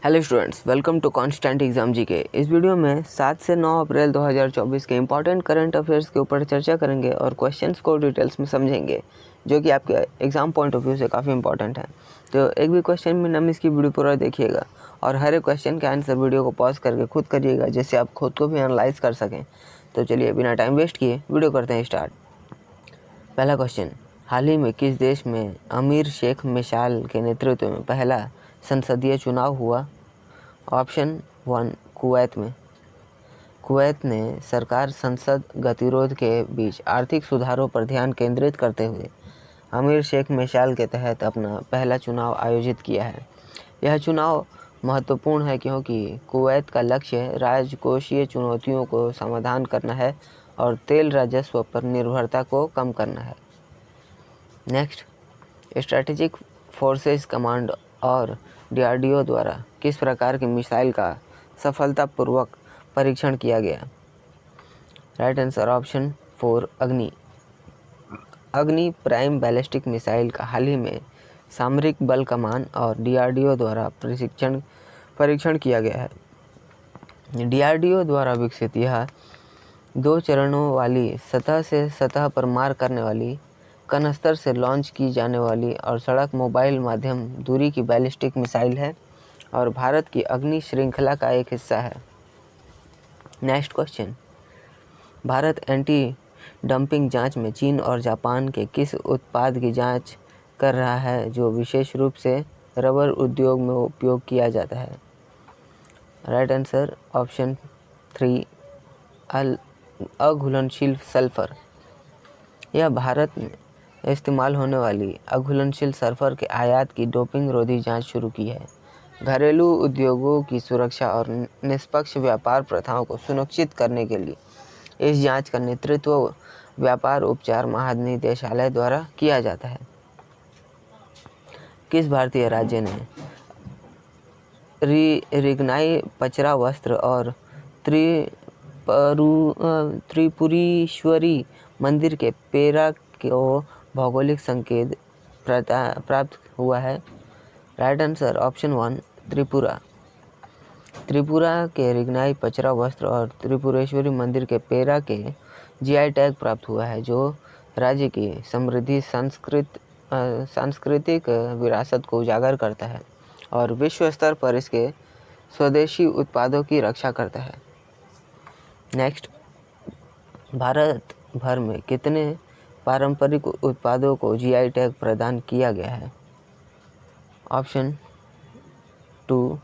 Hello students, welcome to constant exam GK. इस video में 7 से 9 अप्रैल 2024 के इंपॉर्टेंट करंट अफेयर्स के ऊपर चर्चा करेंगे और क्वेश्चंस को डिटेल्स में समझेंगे, जो कि आपके एग्जाम पॉइंट ऑफ व्यू से काफ़ी इंपॉर्टेंट है। तो एक भी क्वेश्चन में न मिस की वीडियो पूरा देखिएगा और हर एक क्वेश्चन के आंसर वीडियो को पॉज करके खुद करिएगा, जिससे आप खुद को भी एनालाइज कर सकें। तो चलिए बिना टाइम वेस्ट किए वीडियो करते हैं स्टार्ट। पहला क्वेश्चन, हाल ही में किस देश में अमीर शेख मिसाल के नेतृत्व में पहला संसदीय चुनाव हुआ? ऑप्शन 1, कुवैत में। कुवैत ने सरकार संसद गतिरोध के बीच आर्थिक सुधारों पर ध्यान केंद्रित करते हुए अमीर शेख मिसाल के तहत अपना पहला चुनाव आयोजित किया है। यह चुनाव महत्वपूर्ण है क्योंकि कुवैत का लक्ष्य राजकोषीय चुनौतियों को समाधान करना है और तेल राजस्व पर निर्भरता को कम करना है। नेक्स्ट, स्ट्रैटेजिक फोर्सेस कमांड और डीआरडीओ द्वारा किस प्रकार की मिसाइल का सफलतापूर्वक परीक्षण किया गया? राइट आंसर ऑप्शन 4, अग्नि। अग्नि प्राइम बैलिस्टिक मिसाइल का हाल ही में सामरिक बल कमान और डीआरडीओ द्वारा परीक्षण किया गया है। डीआरडीओ द्वारा विकसित यह 2 चरणों वाली सतह से सतह पर मार करने वाली, कनस्तर से लॉन्च की जाने वाली और सड़क मोबाइल माध्यम दूरी की बैलिस्टिक मिसाइल है और भारत की अग्नि श्रृंखला का एक हिस्सा है। Next question, Bharat anti dumping जांच में चीन और जापान के किस उत्पाद की जांच कर रहा है जो विशेष रूप से रबर उद्योग में उपयोग किया जाता है? राइट आंसर ऑप्शन 3, अघुलनशील सल्फर। यह भारत में इस्तेमाल होने वाली अघुलनशील सल्फर के आयात की डोपिंग रोधी जांच शुरू की है। घरेलू उद्योगों की सुरक्षा और निष्पक्ष व्यापार प्रथाओं को सुनिश्चित करने के लिए इस जांच का नेतृत्व व्यापार उपचार महानिदेशालय द्वारा किया जाता है। किस भारतीय राज्य ने रिगनाई पचरा वस्त्र और त्रिपुरीश्वरी मंदिर के पेरा को भौगोलिक संकेत प्राप्त हुआ है? Right answer option 1, Tripura. Tripura के रिगनाई पचरा वस्त्र और त्रिपुरेश्वरी मंदिर के पेरा के जीआई टैग प्राप्त हुआ है, जो राज्य की समृद्ध सांस्कृतिक विरासत को उजागर करता है और विश्व स्तर पर इसके स्वदेशी उत्पादों की रक्षा करता है। नेक्स्ट, भारत भर में कितने पारंपरिक उत्पादों को जीआई टैग प्रदान किया गया है? ऑप्शन 2,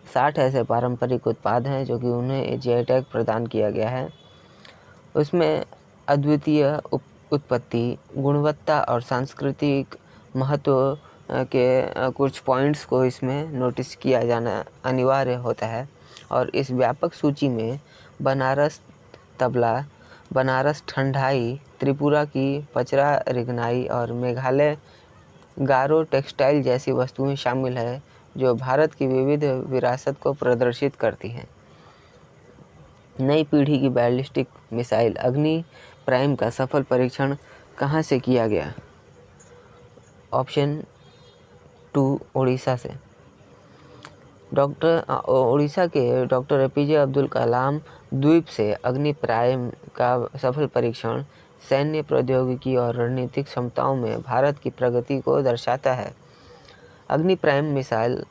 60 ऐसे पारंपरिक उत्पाद हैं जो कि उन्हें जीआई टैग प्रदान किया गया है। उसमें अद्वितीय उत्पत्ति, गुणवत्ता और सांस्कृतिक महत्व के कुछ पॉइंट्स को इसमें नोटिस किया जाना अनिवार्य होता है और इस व्यापक सूची में बनारस तबला, बनारस ठंडाई, त्रिपुरा की पचरा रिगनाई और मेघालय गारो टेक्सटाइल जैसी वस्तुएं शामिल है, जो भारत की विविध विरासत को प्रदर्शित करती हैं। नई पीढ़ी की बैलिस्टिक मिसाइल अग्नि प्राइम का सफल परीक्षण कहां से किया गया? ऑप्शन 2, उड़ीसा से। उड़ीसा के डॉक्टर एपीजे अब्दुल कलाम द्वीप से अग्नि प्राइम का सफल परीक्षण सैन्य प्रौद्योगिकी और रणनीतिक क्षमताओं में भारत की प्रगति को दर्शाता है। अग्नि प्राइम मिसाइल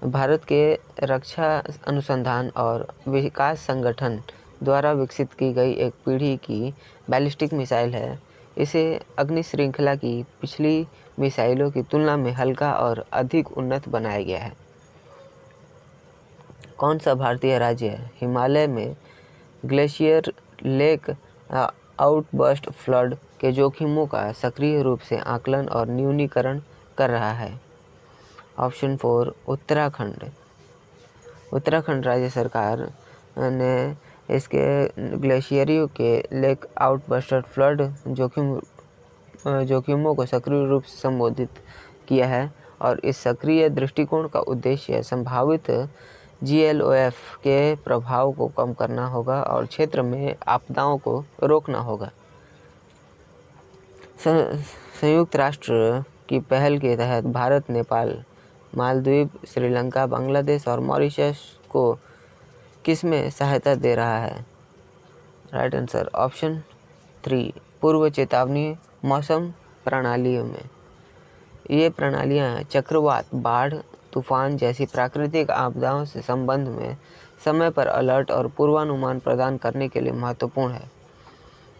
भारत के रक्षा अनुसंधान और विकास संगठन द्वारा विकसित की गई एक पीढ़ी की बैलिस्टिक मिसाइल है। इसे अग्नि श्रृंखला की पिछली मिसाइलों की तुलना में हल्का और अधिक उन्नत बनाया गया है। कौन सा भारतीय राज्य हिमालय में ग्लेशियर लेक आउटबर्स्ट फ्लड के जोखिमों का सक्रिय रूप से आकलन और न्यूनीकरण कर रहा है? ऑप्शन 4, उत्तराखंड। उत्तराखंड राज्य सरकार ने इसके ग्लेशियरों के लेक आउटबर्स्ट फ्लड जोखिमों को सक्रिय रूप से संबोधित किया है और इस सक्रिय दृष्टिकोण का उद्देश्य संभावित GLOF के प्रभाव को कम करना होगा और क्षेत्र में आपदाओं को रोकना होगा। संयुक्त राष्ट्र की पहल के तहत भारत, नेपाल, मालदीव, श्रीलंका, बांग्लादेश और मॉरिशस को किस में सहायता दे रहा है? राइट आंसर ऑप्शन 3, पूर्व चेतावनी मौसम प्रणालियों में। ये प्रणालियाँ चक्रवात, बाढ़, तूफान जैसी प्राकृतिक आपदाओं से संबंध में समय पर अलर्ट और पूर्वानुमान प्रदान करने के लिए महत्वपूर्ण है,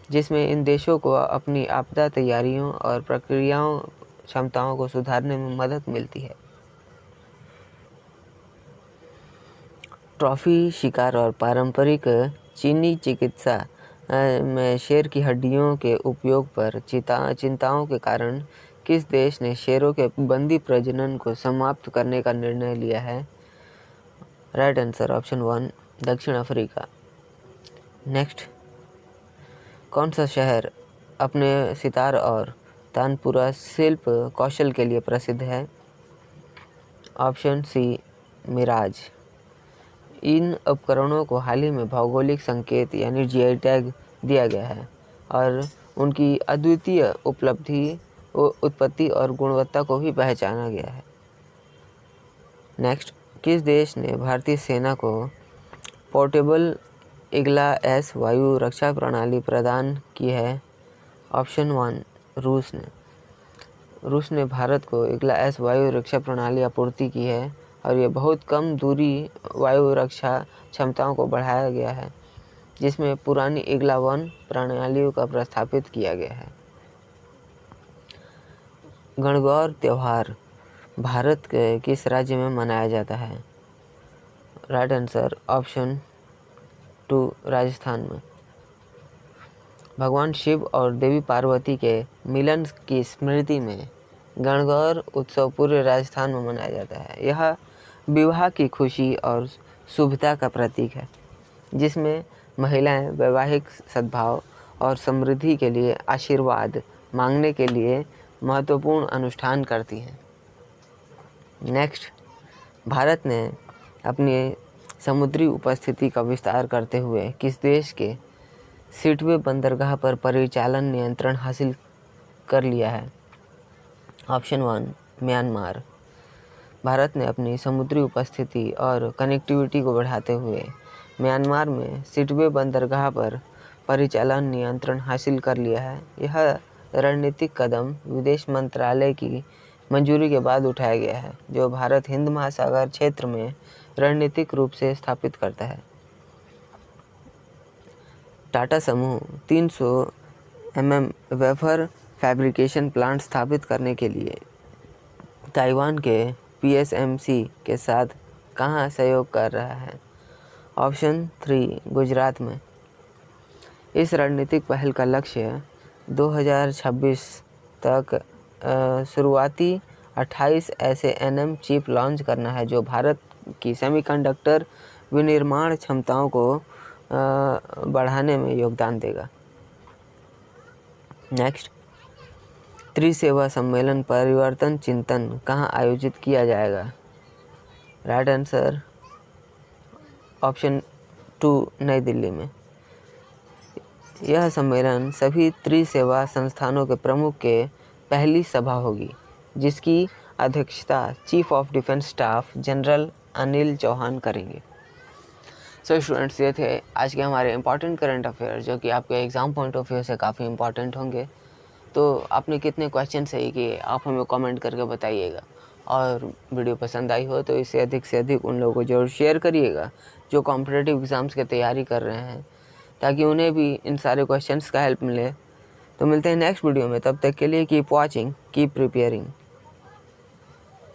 जिसमें इन देशों को अपनी आपदा तैयारियों और प्रक्रियाओं क्षमताओं को सुधारने में मदद मिलती है। ट्रॉफी शिकार और पारंपरिक चीनी चिकित्सा में शेर की हड्डियों के उपयोग पर चिंताओं के कारण किस देश ने शेरों के बंदी प्रजनन को समाप्त करने का निर्णय लिया है? राइट आंसर ऑप्शन 1, दक्षिण अफ्रीका। नेक्स्ट, कौन सा शहर अपने सितार और तानपुरा शिल्प कौशल के लिए प्रसिद्ध है? Option C, Miraj. इन उपकरणों को हाल ही में भौगोलिक संकेत यानी जीआई टैग दिया गया है और उनकी अद्वितीय उत्पत्ति और गुणवत्ता को भी पहचाना गया है। नेक्स्ट, किस देश ने भारतीय सेना को पोर्टेबल इग्ला एस वायु रक्षा प्रणाली प्रदान की है? ऑप्शन 1, रूस ने। रूस ने भारत को इग्ला एस वायु रक्षा प्रणाली आपूर्ति की है और ये बहुत कम दूरी वायु रक्षा क्षमताओं को बढ़ाया गया है, जिसमें पुरानी इग्ला 1 प्रणालियों का प्रस्तापित किया गया है। गणगौर त्यौहार भारत के किस राज्य में मनाया जाता है? राइट आंसर ऑप्शन 2, राजस्थान में। भगवान शिव और देवी पार्वती के मिलन की स्मृति में गणगौर उत्सव पूरे राजस्थान में मनाया जाता है। यह विवाह की खुशी और शुभता का प्रतीक है, जिसमें महिलाएं वैवाहिक सद्भाव और समृद्धि के लिए आशीर्वाद मांगने के लिए महत्वपूर्ण अनुष्ठान करती हैं। नेक्स्ट, भारत ने अपनी समुद्री उपस्थिति का विस्तार करते हुए किस देश के सिटवे बंदरगाह पर परिचालन नियंत्रण हासिल कर लिया है? Option 1, Myanmar. भारत ने अपनी समुद्री उपस्थिति और कनेक्टिविटी को बढ़ाते हुए म्यांमार में सिटवे बंदरगाह पर परिचालन नियंत्रण हासिल कर लिया है। यह रणनीतिक कदम विदेश मंत्रालय की मंजूरी के बाद उठाया गया है, जो भारत हिंद महासागर क्षेत्र में रणनीतिक रूप से स्थापित करता है। टाटा समूह 300 वेफर फैब्रिकेशन प्लांट स्थापित करने के लिए ताइवान के PSMC के साथ कहाँ सहयोग कर रहा है? ऑप्शन 3, गुजरात में। इस रणनीतिक पहल का लक्ष्य 2026 तक शुरुआती 28 ऐसे NM चिप लॉन्च करना है, जो भारत की सेमीकंडक्टर विनिर्माण क्षमताओं को बढ़ाने में योगदान देगा। नेक्स्ट, त्रिसेवा सम्मेलन परिवर्तन चिंतन कहाँ आयोजित किया जाएगा? राइट आंसर ऑप्शन 2, नई दिल्ली में। यह सम्मेलन सभी त्रिसेवा संस्थानों के प्रमुख के पहली सभा होगी, जिसकी अध्यक्षता chief of defence staff general Anil Chauhan करेंगे। सो स्टूडेंट्स, ये थे आज के हमारे इंपॉर्टेंट करंट अफेयर, जो कि आपके एग्ज़ाम पॉइंट ऑफ व्यू से काफ़ी इंपॉर्टेंट होंगे। तो आपने कितने क्वेश्चन सही किए आप हमें कमेंट करके बताइएगा, और वीडियो पसंद आई हो तो इसे अधिक से अधिक उन लोगों को जरूर शेयर करिएगा जो कॉम्पिटिटिव एग्ज़ाम्स की तैयारी कर रहे हैं, ताकि उन्हें भी इन सारे क्वेश्चंस का हेल्प मिले। तो मिलते हैं नेक्स्ट वीडियो में, तब तक के लिए कीप वॉचिंग, कीप प्रिपेयरिंग।